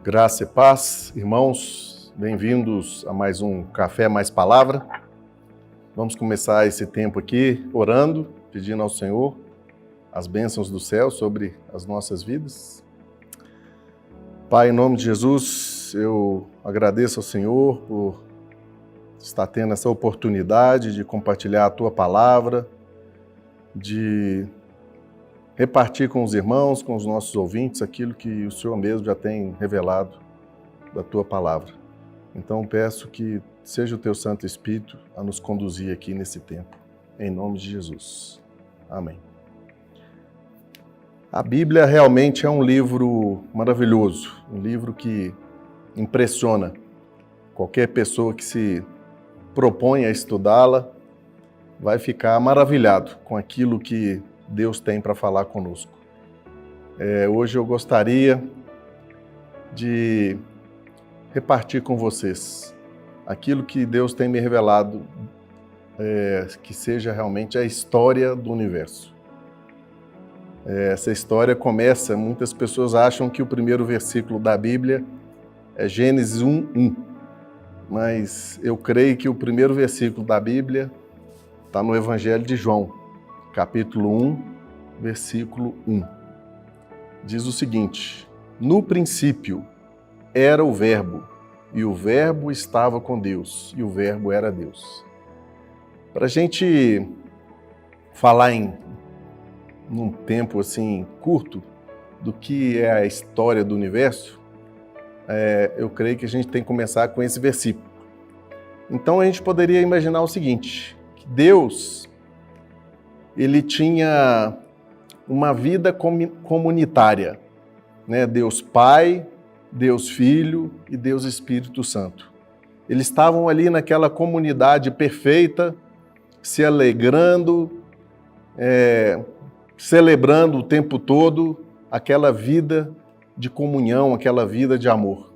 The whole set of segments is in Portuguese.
Graça e paz, irmãos, bem-vindos a mais um Café Mais Palavra. Vamos começar esse tempo aqui orando, pedindo ao Senhor as bênçãos do céu sobre as nossas vidas. Pai, em nome de Jesus, eu agradeço ao Senhor por estar tendo essa oportunidade de compartilhar a Tua Palavra, de repartir com os irmãos, com os nossos ouvintes, aquilo que o Senhor mesmo já tem revelado da Tua Palavra. Então peço que seja o Teu Santo Espírito a nos conduzir aqui nesse tempo, em nome de Jesus. Amém. A Bíblia realmente é um livro maravilhoso, um livro que impressiona. Qualquer pessoa que se propõe a estudá-la vai ficar maravilhado com aquilo que Deus tem para falar conosco. Hoje eu gostaria de repartir com vocês aquilo que Deus tem me revelado, que seja realmente a história do universo. Essa história começa, muitas pessoas acham que o primeiro versículo da Bíblia é Gênesis 1:1, mas eu creio que o primeiro versículo da Bíblia está no Evangelho de João, capítulo 1, versículo 1. Diz o seguinte: no princípio era o Verbo, e o Verbo estava com Deus, e o Verbo era Deus. Para a gente falar num tempo assim curto do que é a história do universo, eu creio que a gente tem que começar com esse versículo. Então a gente poderia imaginar o seguinte, que Deus, ele tinha uma vida comunitária, né? Deus Pai, Deus Filho e Deus Espírito Santo. Eles estavam ali naquela comunidade perfeita, se alegrando, celebrando o tempo todo aquela vida de comunhão, aquela vida de amor.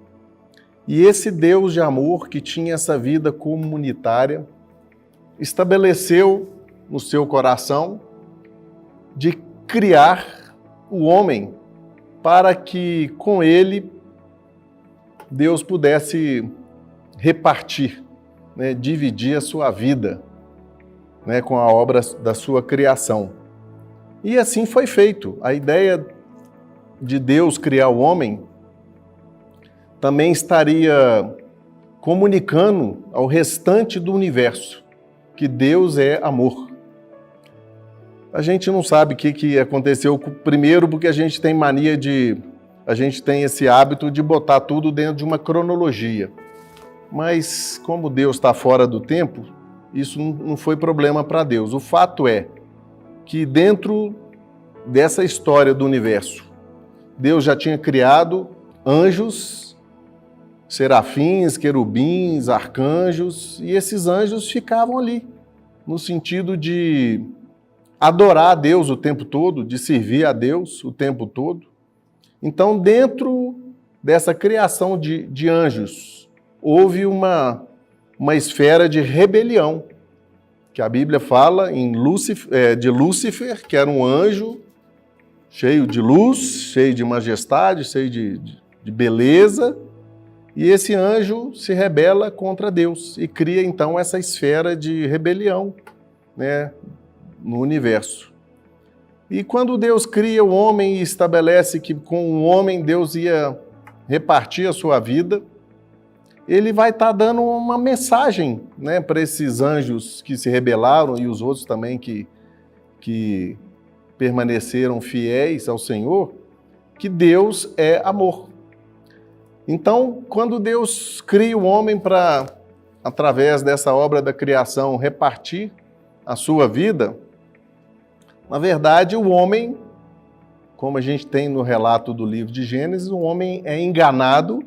E esse Deus de amor, que tinha essa vida comunitária, estabeleceu no seu coração de criar o homem para que com ele Deus pudesse repartir, né, dividir a sua vida, né, com a obra da sua criação. E assim foi feito. A ideia de Deus criar o homem também estaria comunicando ao restante do universo que Deus é amor. A gente não sabe o que aconteceu primeiro, porque a gente tem esse hábito de botar tudo dentro de uma cronologia. Mas como Deus está fora do tempo, isso não foi problema para Deus. O fato é que dentro dessa história do universo, Deus já tinha criado anjos, serafins, querubins, arcanjos, e esses anjos ficavam ali, no sentido de adorar a Deus o tempo todo, de servir a Deus o tempo todo. Então, dentro dessa criação de anjos, houve uma esfera de rebelião, que a Bíblia fala de Lúcifer, que era um anjo cheio de luz, cheio de majestade, cheio de beleza, e esse anjo se rebela contra Deus e cria então essa esfera de rebelião, né, no universo. E quando Deus cria o homem e estabelece que com o homem Deus ia repartir a sua vida, ele vai estar dando uma mensagem, né, para esses anjos que se rebelaram e os outros também que permaneceram fiéis ao Senhor, que Deus é amor. Então, quando Deus cria o homem para, através dessa obra da criação, repartir a sua vida, na verdade, o homem, como a gente tem no relato do livro de Gênesis, o homem é enganado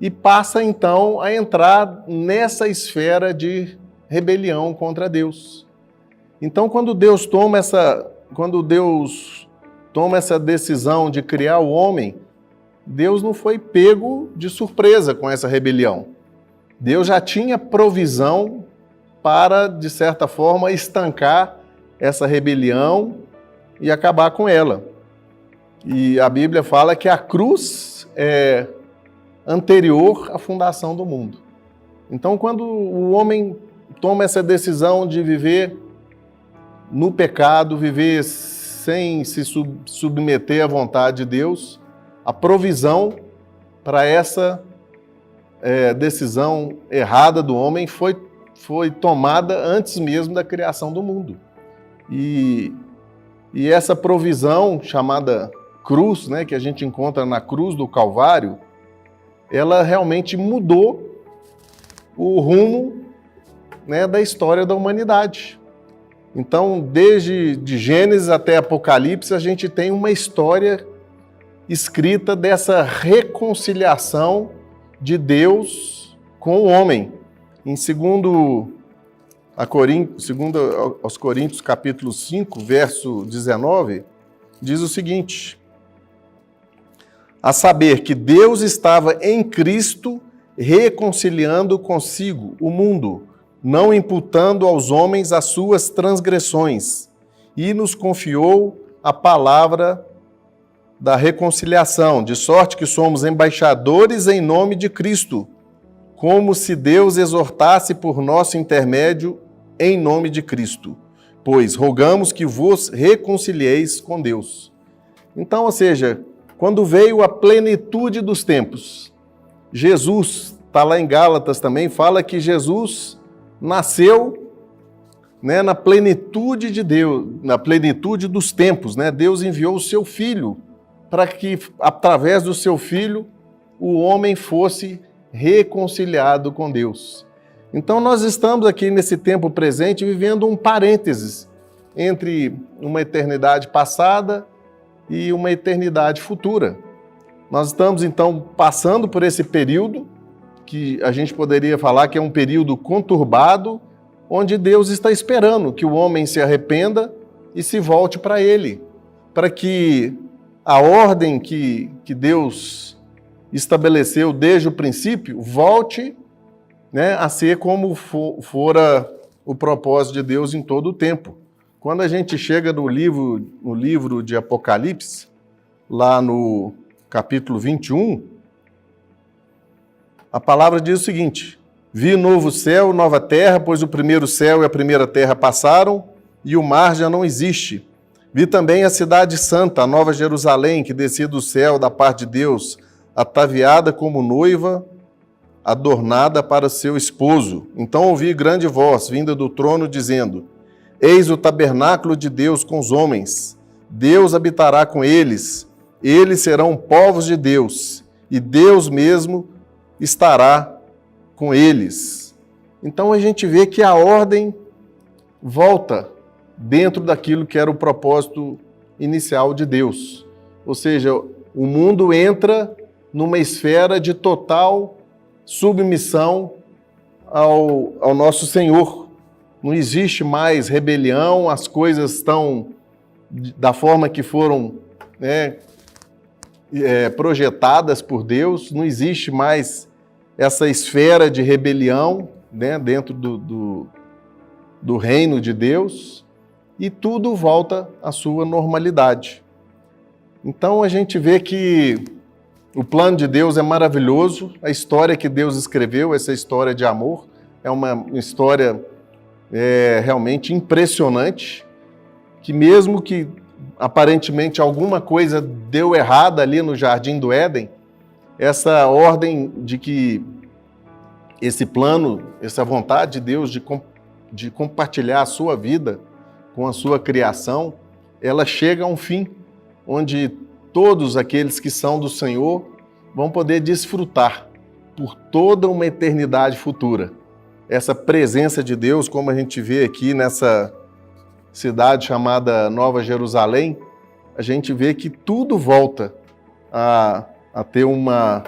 e passa então a entrar nessa esfera de rebelião contra Deus. Então, quando Deus toma essa decisão de criar o homem, Deus não foi pego de surpresa com essa rebelião. Deus já tinha provisão para, de certa forma, estancar essa rebelião e acabar com ela. E a Bíblia fala que a cruz é anterior à fundação do mundo. Então, quando o homem toma essa decisão de viver no pecado, viver sem se submeter à vontade de Deus, a provisão para essa decisão errada do homem foi tomada antes mesmo da criação do mundo. E essa provisão chamada cruz, né, que a gente encontra na cruz do Calvário, ela realmente mudou o rumo, né, da história da humanidade. Então, desde de Gênesis até Apocalipse, a gente tem uma história escrita dessa reconciliação de Deus com o homem. Em 2 aos Coríntios, capítulo 5, verso 19, diz o seguinte: a saber que Deus estava em Cristo reconciliando consigo o mundo, não imputando aos homens as suas transgressões, e nos confiou a palavra da reconciliação, de sorte que somos embaixadores em nome de Cristo, como se Deus exortasse por nosso intermédio em nome de Cristo, pois rogamos que vos reconcilieis com Deus. Então, ou seja, quando veio a plenitude dos tempos, Jesus, está lá em Gálatas também, fala que Jesus nasceu, né, na plenitude de Deus, na plenitude dos tempos, né? Deus enviou o seu Filho para que, através do seu Filho, o homem fosse reconciliado com Deus. Então, nós estamos aqui nesse tempo presente vivendo um parênteses entre uma eternidade passada e uma eternidade futura. Nós estamos, então, passando por esse período que a gente poderia falar que é um período conturbado, onde Deus está esperando que o homem se arrependa e se volte para Ele, para que a ordem que Deus estabeleceu desde o princípio volte, né, a ser como fora o propósito de Deus em todo o tempo. Quando a gente chega no livro de Apocalipse, lá no capítulo 21, a palavra diz o seguinte: vi novo céu, nova terra, pois o primeiro céu e a primeira terra passaram e o mar já não existe. Vi também a cidade santa, a nova Jerusalém, que descia do céu da parte de Deus, ataviada como noiva, adornada para seu esposo. Então ouvi grande voz vinda do trono, dizendo: eis o tabernáculo de Deus com os homens. Deus habitará com eles. Eles serão povos de Deus, e Deus mesmo estará com eles. Então a gente vê que a ordem volta dentro daquilo que era o propósito inicial de Deus. Ou seja, o mundo entra numa esfera de total submissão ao nosso Senhor. Não existe mais rebelião, as coisas estão da forma que foram, né, projetadas por Deus, não existe mais essa esfera de rebelião, né, dentro do reino de Deus, e tudo volta à sua normalidade. Então a gente vê que o plano de Deus é maravilhoso, a história que Deus escreveu, essa história de amor, é uma história realmente impressionante, que mesmo que aparentemente alguma coisa deu errada ali no Jardim do Éden, essa ordem de que esse plano, essa vontade de Deus de compartilhar a sua vida com a sua criação, ela chega a um fim, onde todos aqueles que são do Senhor vão poder desfrutar por toda uma eternidade futura. Essa presença de Deus, como a gente vê aqui nessa cidade chamada Nova Jerusalém, a gente vê que tudo volta a ter uma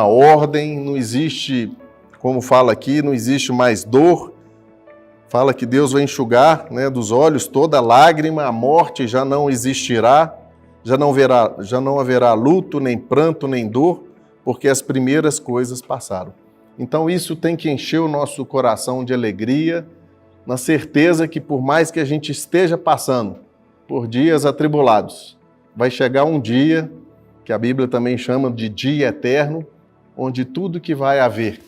ordem, não existe, como fala aqui, não existe mais dor. Fala que Deus vai enxugar, né, dos olhos toda lágrima, a morte já não existirá, já não haverá luto, nem pranto, nem dor, porque as primeiras coisas passaram. Então isso tem que encher o nosso coração de alegria, na certeza que por mais que a gente esteja passando por dias atribulados, vai chegar um dia, que a Bíblia também chama de dia eterno, onde tudo que vai haver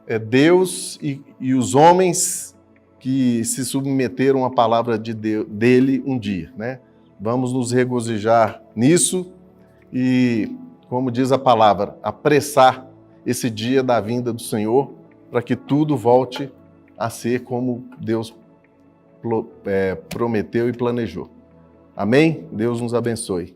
é Deus e os homens que se submeteram à palavra de Deus, dele um dia, né? Vamos nos regozijar nisso e, como diz a palavra, apressar esse dia da vinda do Senhor para que tudo volte a ser como Deus prometeu e planejou. Amém? Deus nos abençoe.